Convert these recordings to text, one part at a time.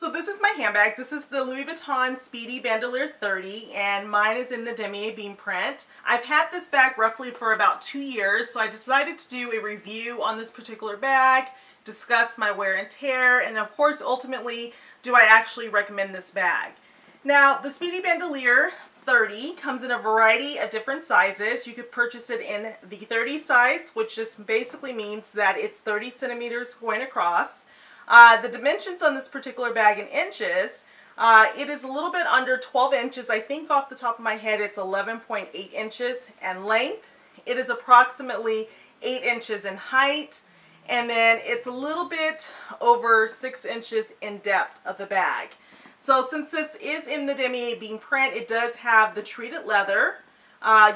So this is my handbag. This is the Louis Vuitton Speedy Bandouliere 30, and mine is in the Damier Ebene print. I've had this bag roughly for about 2 years, so I decided to do a review on this particular bag, discuss my wear and tear, and of course, ultimately, do I actually recommend this bag? Now, the Speedy Bandouliere 30 comes in a variety of different sizes. You could purchase it in the 30 size, which just basically means that it's 30 centimeters going across. The dimensions on this particular bag in inches, it is a little bit under 12 inches. I think off the top of my head it's 11.8 inches in length. It is approximately 8 inches in height, and then it's a little bit over 6 inches in depth of the bag. So since this is in the Damier Ebene print, it does have the treated leather.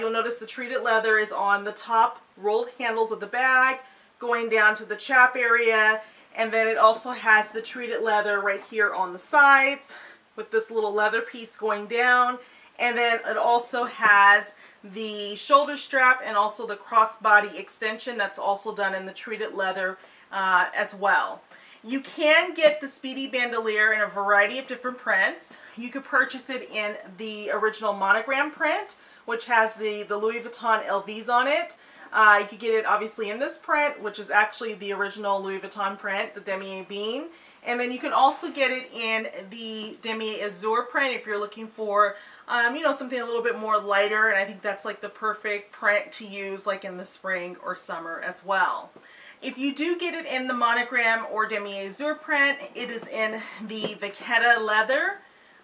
You'll notice the treated leather is on the top rolled handles of the bag, going down to the chap area. And then it also has the treated leather right here on the sides with this little leather piece going down. And then it also has the shoulder strap and also the crossbody extension that's also done in the treated leather as well. You can get the Speedy Bandouliere in a variety of different prints. You could purchase it in the original monogram print, which has the Louis Vuitton LVs on it. You could get it obviously in this print, which is actually the original Louis Vuitton print, the Damier Ebene. And then you can also get it in the Damier Azur print if you're looking for, you know, something a little bit more lighter. And I think that's like the perfect print to use like in the spring or summer as well. If you do get it in the monogram or Damier Azur print, it is in the Vachetta leather,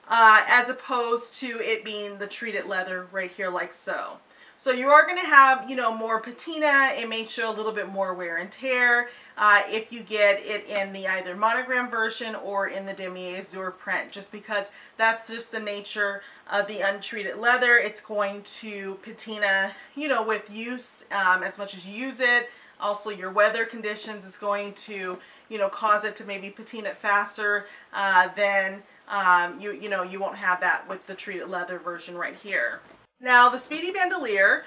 as opposed to it being the treated leather right here like so. So you are going to have, you know, more patina. It may show a little bit more wear and tear if you get it in the either monogram version or in the Damier Azur print, just because that's just the nature of the untreated leather. It's going to patina, you know, with use as much as you use it. Also, your weather conditions is going to, you know, cause it to maybe patina faster than you know, you won't have that with the treated leather version right here. Now, the Speedy Bandouliere,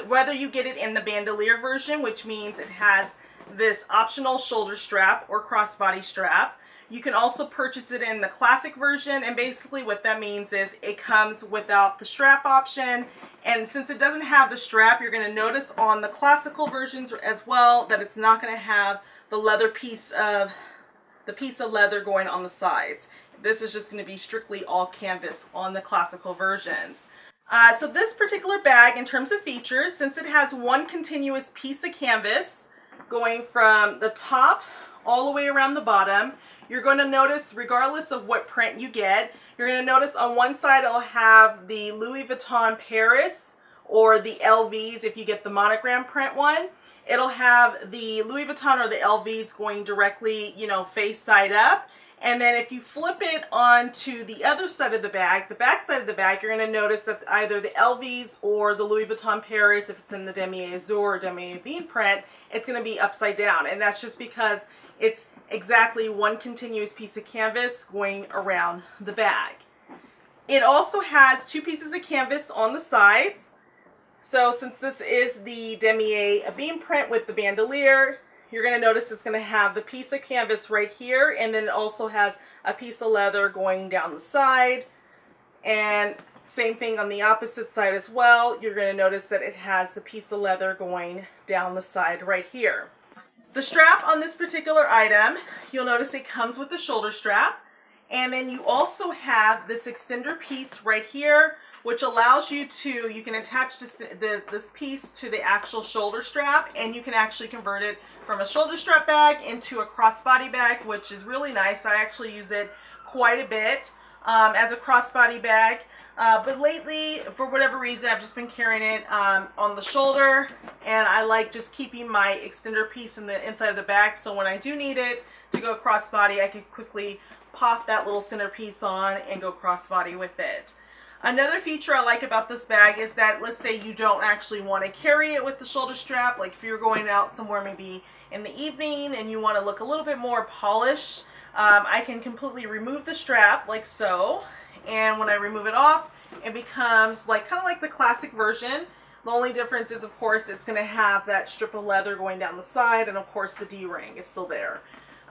whether you get it in the bandouliere version, which means it has this optional shoulder strap or crossbody strap, you can also purchase it in the classic version, and basically what that means is it comes without the strap option. And since it doesn't have the strap, you're going to notice on the classical versions as well that it's not going to have the leather piece of leather going on the sides. This is just going to be strictly all canvas on the classical versions. So this particular bag, in terms of features, since it has one continuous piece of canvas going from the top all the way around the bottom, you're going to notice, regardless of what print you get, you're going to notice on one side it'll have the Louis Vuitton Paris or the LVs if you get the monogram print one. It'll have the Louis Vuitton or the LVs going directly, you know, face side up. And then if you flip it onto the other side of the bag, the back side of the bag, you're going to notice that either the LVs or the Louis Vuitton Paris, if it's in the Damier Azur or Damier Ebene print, it's going to be upside down. And that's just because it's exactly one continuous piece of canvas going around the bag. It also has two pieces of canvas on the sides. So since this is the Damier Ebene print with the bandouliere, you're going to notice it's going to have the piece of canvas right here, and then it also has a piece of leather going down the side. And same thing on the opposite side as well. You're going to notice that it has the piece of leather going down the side right here. The strap on this particular item, you'll notice it comes with the shoulder strap. And then you also have this extender piece right here, which allows you can attach this piece to the actual shoulder strap, and you can actually convert it from a shoulder strap bag into a crossbody bag, which is really nice. I actually use it quite a bit as a crossbody bag. But lately, for whatever reason, I've just been carrying it on the shoulder, and I like just keeping my extender piece in the inside of the bag, so when I do need it to go crossbody, I can quickly pop that little center piece on and go crossbody with it. Another feature I like about this bag is that, let's say you don't actually want to carry it with the shoulder strap, like if you're going out somewhere maybe in the evening and you want to look a little bit more polished, I can completely remove the strap like so, and when I remove it off, it becomes like kind of like the classic version. The only difference is, of course, it's going to have that strip of leather going down the side, and of course the D-ring is still there.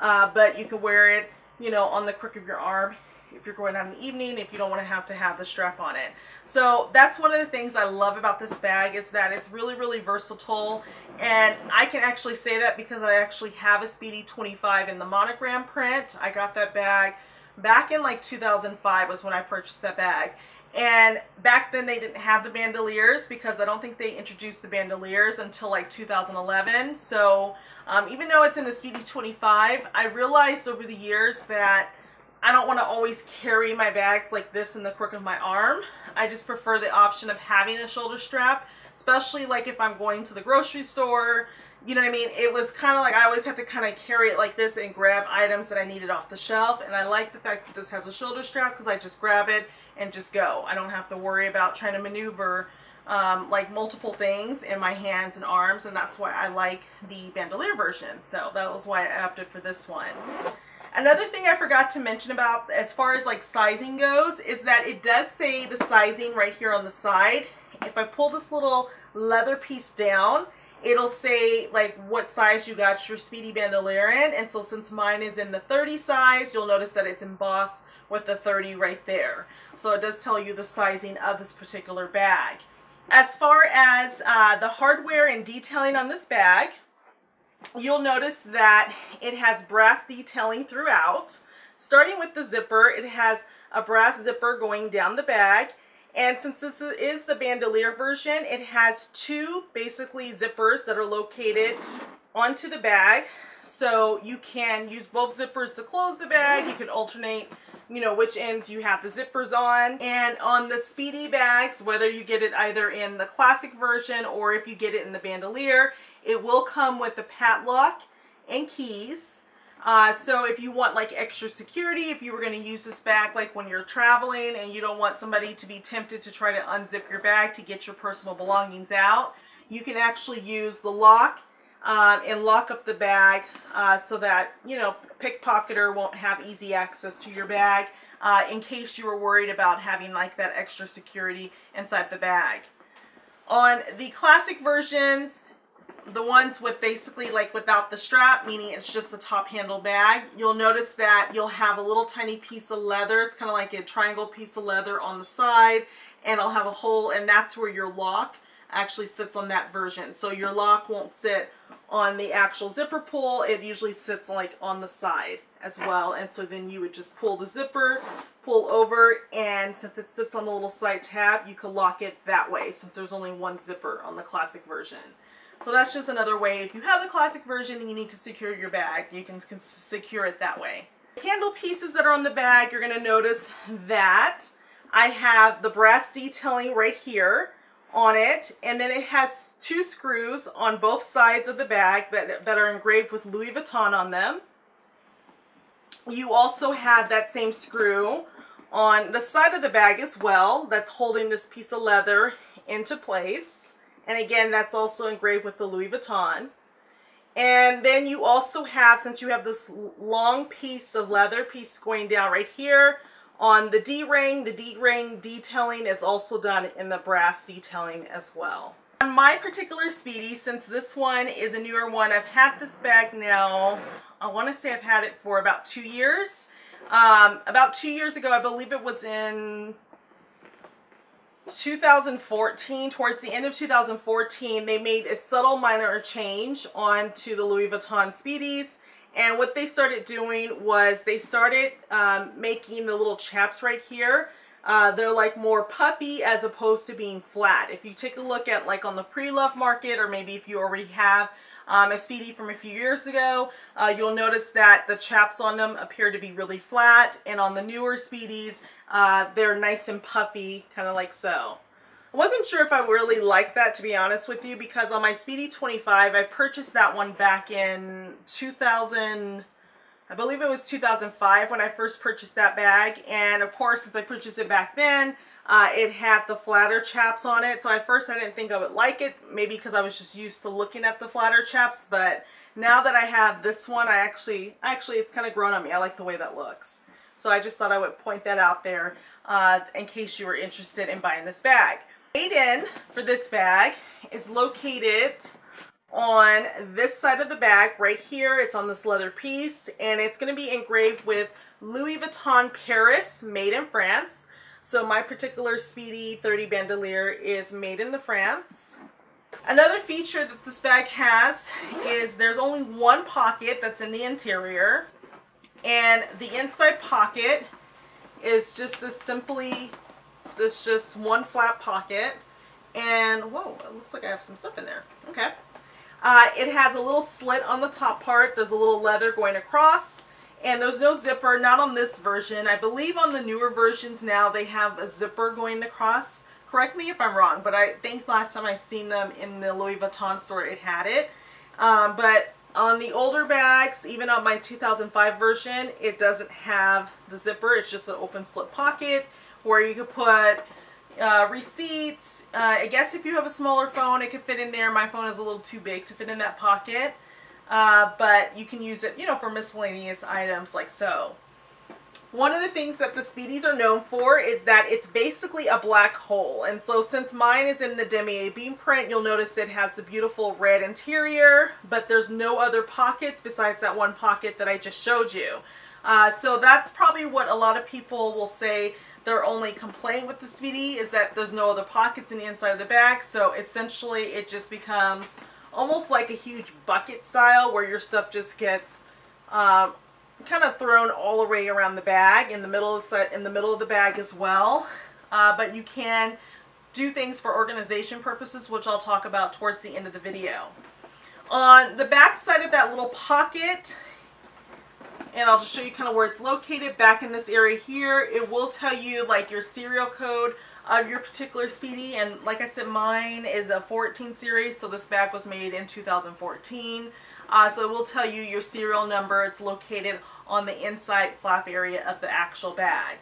But you can wear it you know, on the crook of your arm if you're going out in the evening, if you don't want to have the strap on it. So that's one of the things I love about this bag, is that it's really, really versatile. And I can actually say that because I actually have a Speedy 25 in the monogram print. I got that bag back in like 2005 was when I purchased that bag. And back then they didn't have the bandoliers, because I don't think they introduced the bandoliers until like 2011. So even though it's in the Speedy 25, I realized over the years that I don't want to always carry my bags like this in the crook of my arm. I just prefer the option of having a shoulder strap, especially like if I'm going to the grocery store. You know what I mean? It was kind of like I always have to kind of carry it like this and grab items that I needed off the shelf. And I like the fact that this has a shoulder strap, because I just grab it and just go. I don't have to worry about trying to maneuver like multiple things in my hands and arms, and that's why I like the bandolier version. So that was why I opted for this one. Another thing I forgot to mention about as far as like sizing goes is that it does say the sizing right here on the side. If I pull this little leather piece down, it'll say like what size you got your Speedy Bandouliere in. And so since mine is in the 30 size, you'll notice that it's embossed with the 30 right there. So it does tell you the sizing of this particular bag. As far as the hardware and detailing on this bag, you'll notice that it has brass detailing throughout. Starting with the zipper, it has a brass zipper going down the bag. And since this is the bandolier version, it has two basically zippers that are located onto the bag. So you can use both zippers to close the bag. You can alternate, you know, which ends you have the zippers on. And on the Speedy bags, whether you get it either in the classic version or if you get it in the bandolier, it will come with the padlock and keys. So if you want like extra security, if you were going to use this bag like when you're traveling and you don't want somebody to be tempted to try to unzip your bag to get your personal belongings out, you can actually use the lock and lock up the bag so that, you know, pickpocketer won't have easy access to your bag in case you were worried about having like that extra security inside the bag. On the classic versions, the ones with basically like without the strap, meaning it's just a top handle bag, you'll notice that you'll have a little tiny piece of leather. It's kind of like a triangle piece of leather on the side, and I'll have a hole, and that's where your lock actually sits on that version. So your lock won't sit on the actual zipper pull. It usually sits like on the side as well. And so then you would just pull the zipper, pull over, and since it sits on the little side tab, you can lock it that way, since there's only one zipper on the classic version. So that's just another way. If you have the classic version and you need to secure your bag, you can secure it that way. Handle pieces that are on the bag, you're going to notice that I have the brass detailing right here on it, and then it has two screws on both sides of the bag that are engraved with Louis Vuitton on them. You also have that same screw on the side of the bag as well that's holding this piece of leather into place. And again, that's also engraved with the Louis Vuitton. And then you also have, since you have this long piece of leather piece going down right here on the D-ring detailing is also done in the brass detailing as well. On my particular Speedy, since this one is a newer one, I've had this bag now, I want to say I've had it for about 2 years. About 2 years ago, I believe it was in 2014, towards the end of 2014, they made a subtle minor change onto the Louis Vuitton Speedies. And what they started doing was they started making the little chaps right here. They're like more puffy as opposed to being flat. If you take a look at like on the pre-love market, or maybe if you already have a Speedy from a few years ago, you'll notice that the chaps on them appear to be really flat. And on the newer Speedies, they're nice and puffy, kind of like so. I wasn't sure if I really liked that, to be honest with you, because on my Speedy 25, I purchased that one back in 2000, I believe it was 2005 when I first purchased that bag. And of course, since I purchased it back then, it had the flatter chaps on it. So at first I didn't think I would like it, maybe because I was just used to looking at the flatter chaps. But now that I have this one, I actually it's kind of grown on me. I like the way that looks. So I just thought I would point that out there in case you were interested in buying this bag. Made in for this bag is located on this side of the bag right here. It's on this leather piece, and it's going to be engraved with Louis Vuitton Paris, made in France. So my particular Speedy 30 Bandouliere is made in France. Another feature that this bag has is there's only one pocket that's in the interior, and the inside pocket is just just one flat pocket. And whoa, it looks like I have some stuff in there. Okay. It has a little slit on the top part. There's a little leather going across, and there's no zipper, not on this version. I believe on the newer versions now they have a zipper going across. Correct me if I'm wrong, but I think last time I seen them in the Louis Vuitton store it had it. But on the older bags, even on my 2005 version, it doesn't have the zipper. It's just an open slit pocket where you could put receipts. I guess if you have a smaller phone, it could fit in there. My phone is a little too big to fit in that pocket. But you can use it, you know, for miscellaneous items like so. One of the things that the Speedies are known for is that it's basically a black hole. And so since mine is in the Damier Ebene print, you'll notice it has the beautiful red interior, but there's no other pockets besides that one pocket that I just showed you. So that's probably what a lot of people will say their only complaint with the Speedy is that there's no other pockets in the inside of the bag. So essentially it just becomes almost like a huge bucket style where your stuff just gets kind of thrown all the way around the bag, in the middle of the bag as well. But you can do things for organization purposes, which I'll talk about towards the end of the video. On the back side of that little pocket, and I'll just show you kind of where it's located back in this area here, it will tell you like your serial code of your particular Speedy. And like I said, mine is a 14 series, so this bag was made in 2014. So it will tell you your serial number. It's located on the inside flap area of the actual bag.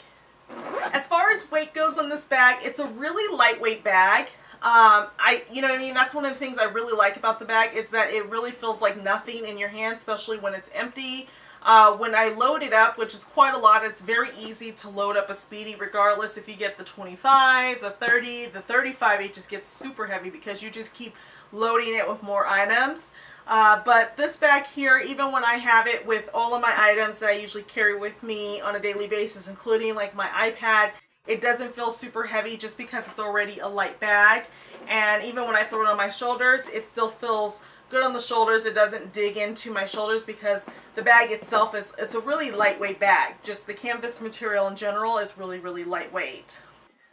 As far as weight goes on this bag, it's a really lightweight bag. You know what I mean? That's one of the things I really like about the bag is that it really feels like nothing in your hand, especially when it's empty. When I load it up, which is quite a lot, it's very easy to load up a Speedy regardless if you get the 25, the 30, the 35, it just gets super heavy because you just keep loading it with more items. But this bag here, even when I have it with all of my items that I usually carry with me on a daily basis, including like my iPad, it doesn't feel super heavy just because it's already a light bag. And even when I throw it on my shoulders, it still feels good on the shoulders. It doesn't dig into my shoulders because the bag itself it's a really lightweight bag. Just the canvas material in general is really, really lightweight.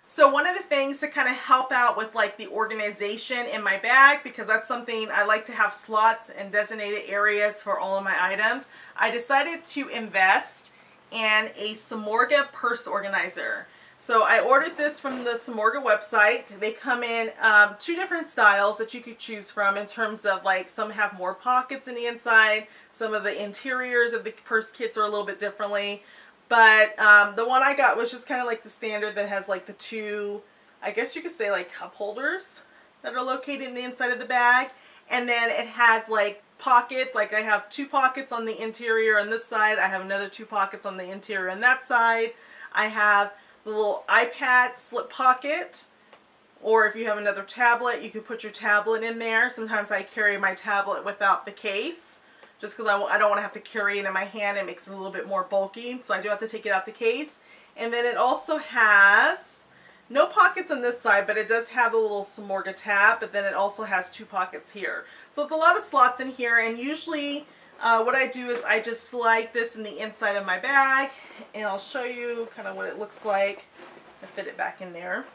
So one of the things to kind of help out with like the organization in my bag, because that's something I like to have slots and designated areas for all of my items, I decided to invest in a Samorga purse organizer. So I ordered this from the Samorga website. They come in two different styles that you could choose from in terms of like some have more pockets in the inside, some of the interiors of the purse kits are a little bit differently. But the one I got was just kind of like the standard that has like the two, I guess you could say like cup holders that are located in the inside of the bag. And then it has like pockets, like I have two pockets on the interior on this side. I have another two pockets on the interior on that side. I have the little iPad slip pocket, or if you have another tablet, you could put your tablet in there. Sometimes I carry my tablet without the case, just because I don't want to have to carry it in my hand. It makes it a little bit more bulky, so I do have to take it out the case. And then it also has no pockets on this side, but it does have a little Samorga tab, but then it also has two pockets here. So it's a lot of slots in here, and usually what I do is I just slide this in the inside of my bag, and I'll show you kind of what it looks like. I fit it back in there.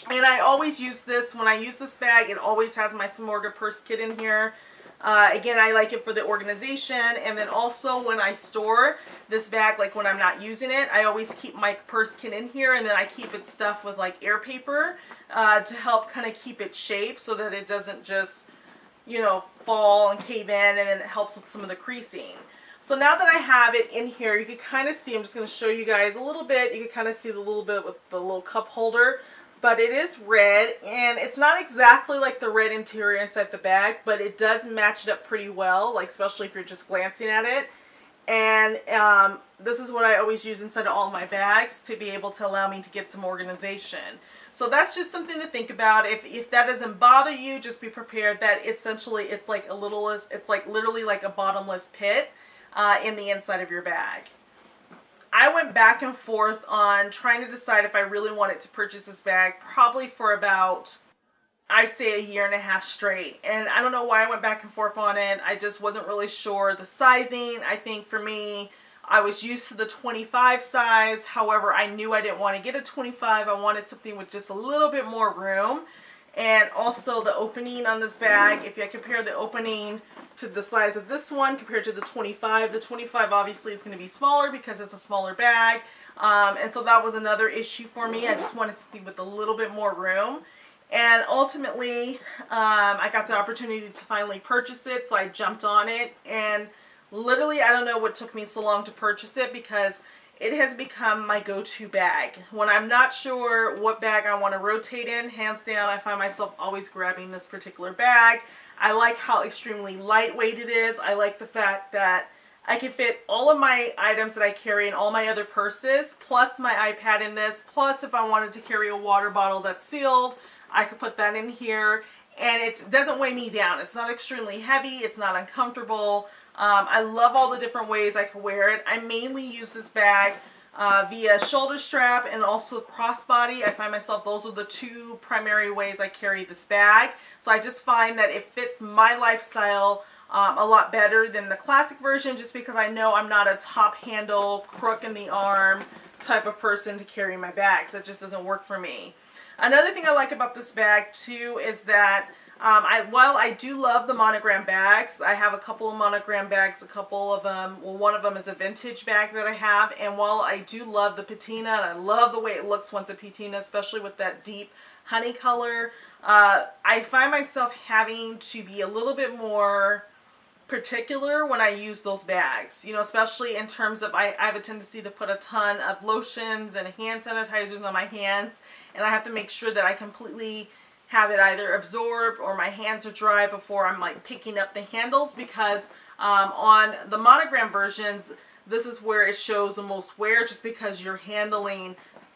And I always use this, when I use this bag, it always has my Samorga purse kit in here. Again, I like it for the organization, and then also when I store this bag, like when I'm not using it, I always keep my purse kit in here, and then I keep it stuffed with like air paper to help kind of keep it shaped so that it doesn't just, you know, fall and cave in, and then it helps with some of the creasing. So now that I have it in here, you can kind of see, I'm just going to show you guys a little bit, you can kind of see the little bit with the little cup holder. But it is red, and it's not exactly like the red interior inside the bag, but it does match it up pretty well, like especially if you're just glancing at it. And this is what I always use inside of all my bags to be able to allow me to get some organization. So that's just something to think about. If that doesn't bother you, just be prepared that essentially it's like literally like a bottomless pit in the inside of your bag. I went back and forth on trying to decide if I really wanted to purchase this bag, probably for about, I say, a year and a half straight. And I don't know why I went back and forth on it. I just wasn't really sure the sizing. I think for me, I was used to the 25 size. However, I knew I didn't want to get a 25. I wanted something with just a little bit more room. And also the opening on this bag, if I compare the opening to the size of this one compared to the 25 obviously is going to be smaller because it's a smaller bag. And so that was another issue for me. I just wanted something with a little bit more room. And ultimately, I got the opportunity to finally purchase it, so I jumped on it. And literally, I don't know what took me so long to purchase it because it has become my go-to bag. When I'm not sure what bag I want to rotate in, hands down, I find myself always grabbing this particular bag. I like how extremely lightweight it is. I like the fact that I can fit all of my items that I carry in all my other purses, plus my iPad in this, plus if I wanted to carry a water bottle that's sealed, I could put that in here. And it doesn't weigh me down. It's not extremely heavy. It's not uncomfortable. I love all the different ways I can wear it. I mainly use this bag via shoulder strap and also crossbody. I find myself, those are the two primary ways I carry this bag. So I just find that it fits my lifestyle a lot better than the classic version, just because I know I'm not a top handle, crook in the arm type of person to carry my bags. That just doesn't work for me. Another thing I like about this bag too is that while I do love the monogram bags, I have a couple of monogram bags, a couple of them, well, one of them is a vintage bag that I have, and while I do love the patina, and I love the way it looks once a patina, especially with that deep honey color, I find myself having to be a little bit more particular when I use those bags, you know, especially in terms of I have a tendency to put a ton of lotions and hand sanitizers on my hands, and I have to make sure that I completely have it either absorbed or my hands are dry before I'm like picking up the handles, because on the monogram versions, this is where it shows the most wear, just because you're handling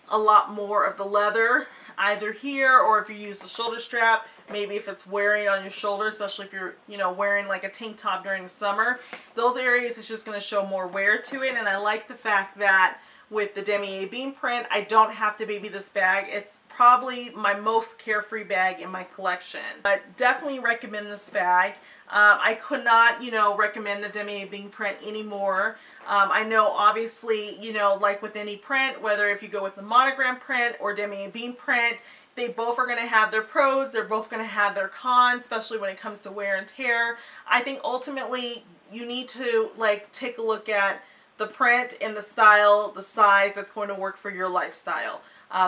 a lot more of the leather either here, or if you use the shoulder strap, maybe if it's wearing on your shoulder, especially if you're, you know, wearing like a tank top during the summer, those areas it's just going to show more wear to it. And I like the fact that with the Damier Ebene print, I don't have to baby this bag. It's probably my most carefree bag in my collection. But definitely recommend this bag. I could not, you know, recommend the Damier Ebene print anymore. I know obviously, you know, like with any print, whether if you go with the monogram print or Damier Ebene print, they both are going to have their pros. They're both going to have their cons, especially when it comes to wear and tear. I think ultimately you need to like take a look at the print and the style, the size that's going to work for your lifestyle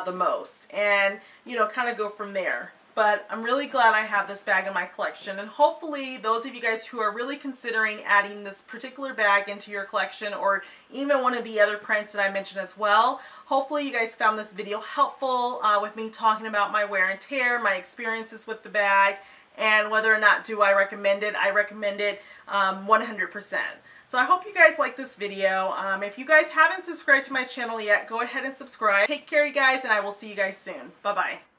the most, and you know, kind of go from there. But I'm really glad I have this bag in my collection, and hopefully those of you guys who are really considering adding this particular bag into your collection, or even one of the other prints that I mentioned as well, hopefully you guys found this video helpful with me talking about my wear and tear, my experiences with the bag, and whether or not do I recommend it. I recommend it 100%. So I hope you guys like this video. If you guys haven't subscribed to my channel yet, go ahead and subscribe. Take care, you guys, and I will see you guys soon. Bye-bye.